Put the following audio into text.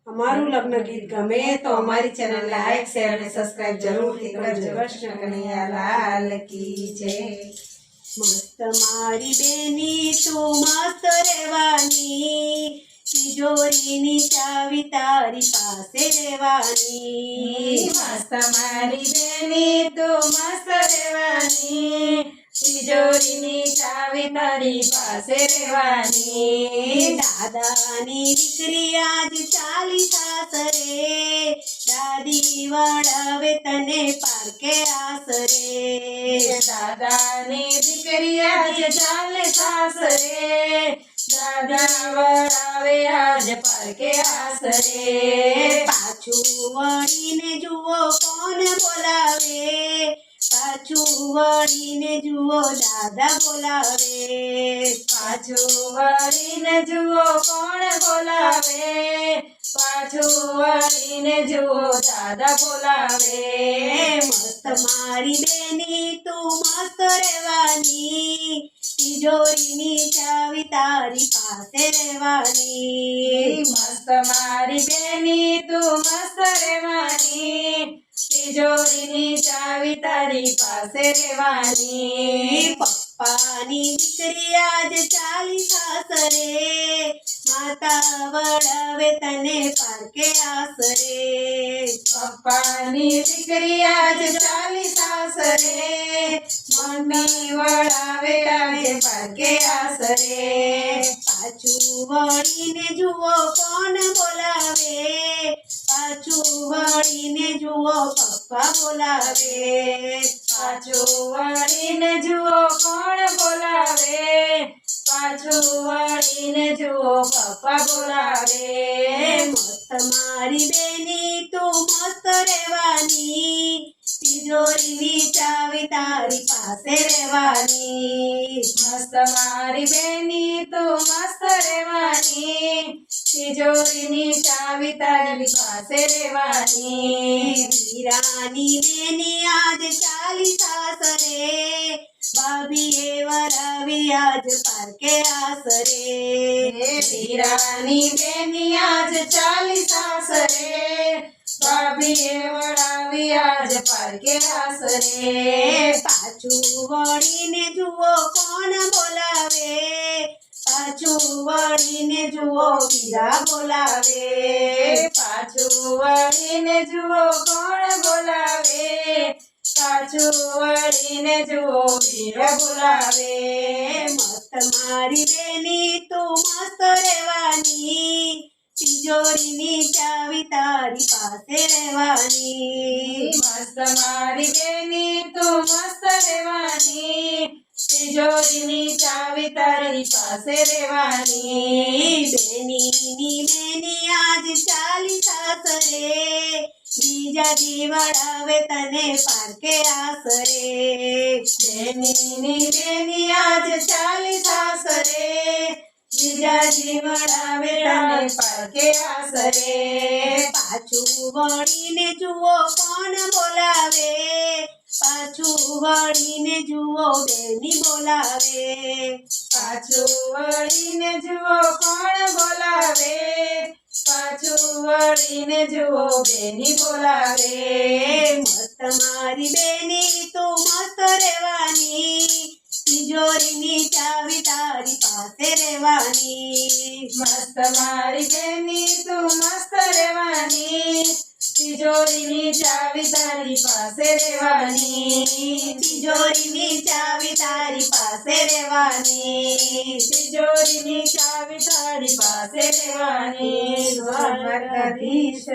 અમારું લગ્ન ગીત ગમે તો અમારી ચેનલ લાઈક શેર અને સબસ્ક્રાઇબ જરૂરથી કરજો। કૃષ્ણ કનૈયા લાલ કી જય। મસ્ત મારી બેની તું મસ્ત રહેવાની, તિજોરીની ચાવી તારી પાસે રહેવાની। મસ્ત મારી બેની તું મસ્ત રહેવાની, તિજોરીની ચાવી તારી પાસે રહેવાની। દાદાની દીકરી આજ ચાલી સાસરે, દાદી વળાવે તને પારકે આસરે। દાદાની દીકરી આજે ચાલે સાસરે, દાદા વળાવે આજ પારકે આસરે। પાછું વળીને જુઓ કોણ બોલાવે, પાછું વળીને જુઓ દાદા બોલાવે। પાછું વળીને જુઓ કોણ બોલાવે, પાછું વળીને જુઓ દાદા બોલાવે। મસ્ત મારી બેની તું મસ્ત રહેવાની, તિજોરીની ચાવી તારી પાસે રહેવાની। મસ્ત મારી બેની તું મસ્ત રહેવાની, તિજોરીની ચાવી તારી પાસે રહેવાની। પપ્પાની દીકરી આજ ચાલી સાસરે, માતા વળાવે તને પારકે આસરે। પપ્પાની દીકરી આજ ચાલી સાસરે, મમ્મી વળાવે આજે પારકે આસરે। પાછું વળીને જુઓ કોણ બોલાવે, પાછું વળીને જુઓ પપ્પા બોલાવે। પાછું વળીને જુઓ કોણ બોલાવે, પાછું વળીને જુઓ પપ્પા બોલાવે। મસ્ત મારી બેની તું મસ્ત રહેવાની, તિજોરીની ચાવી તારી પાસે રહેવાની। મસ્ત મારી બેની તું મસ્ત રહેવાની, તિજોરીની ચાવી તારી પાસે રહેવાની। વીરાની બેની આજ ચાલી સાસરે, ભાભીએ વરાવી આજ પારકે આસરે। વીરાની બેની આજ ચાલી સાસરે, ભાભીએ વળાવી આજ પારકે આસરે। પાછું વળીને જુઓ કોણ બોલાવે, પાછું વળીને જુઓ વીરા બોલાવે। પાછું વળીને જુઓ કોણ બોલાવે, પાછું વળીને જુઓ વીર બોલાવે। મસ્ત મારી બેની તું મસ્ત રહેવાની, તિજોરીની ચાવી તારી પાસે રહેવાની। મસ્ત મારી બેની તું મસ્ત રહેવાની, તિજોરીની ચાવી તારી પાસે રહેવાની। બેની આજ ચાલી સાસરે, બીજાજી વળાવે તને પારકે આસરે। બેની આજ ચાલી સાસરે, જીજાજી વળાવે તને પારકે આસરે। પાછું વળીને જુઓ કોણ બોલાવે, પાછું વળીને જુઓ બેની બોલાવે। પાછું વળીને જુઓ કોણ બોલાવે, પાછું વળીને જુઓ બેની બોલાવે। મસ્ત મારી બેની તું મસ્ત રહેવાની, તિજોરીની ચાવી તારી પાસે રહેવાની। મસ્ત મારી બેની તું મસ્ત રહેવાની, તિજોરીની ચાવી તારી પાસે રહેવાની। તિજોરીની ચાવી તારી પાસે રહેવાની। તિજોરીની ચાવી તારી પાસે રહેવાની। દ્વારકાધીશ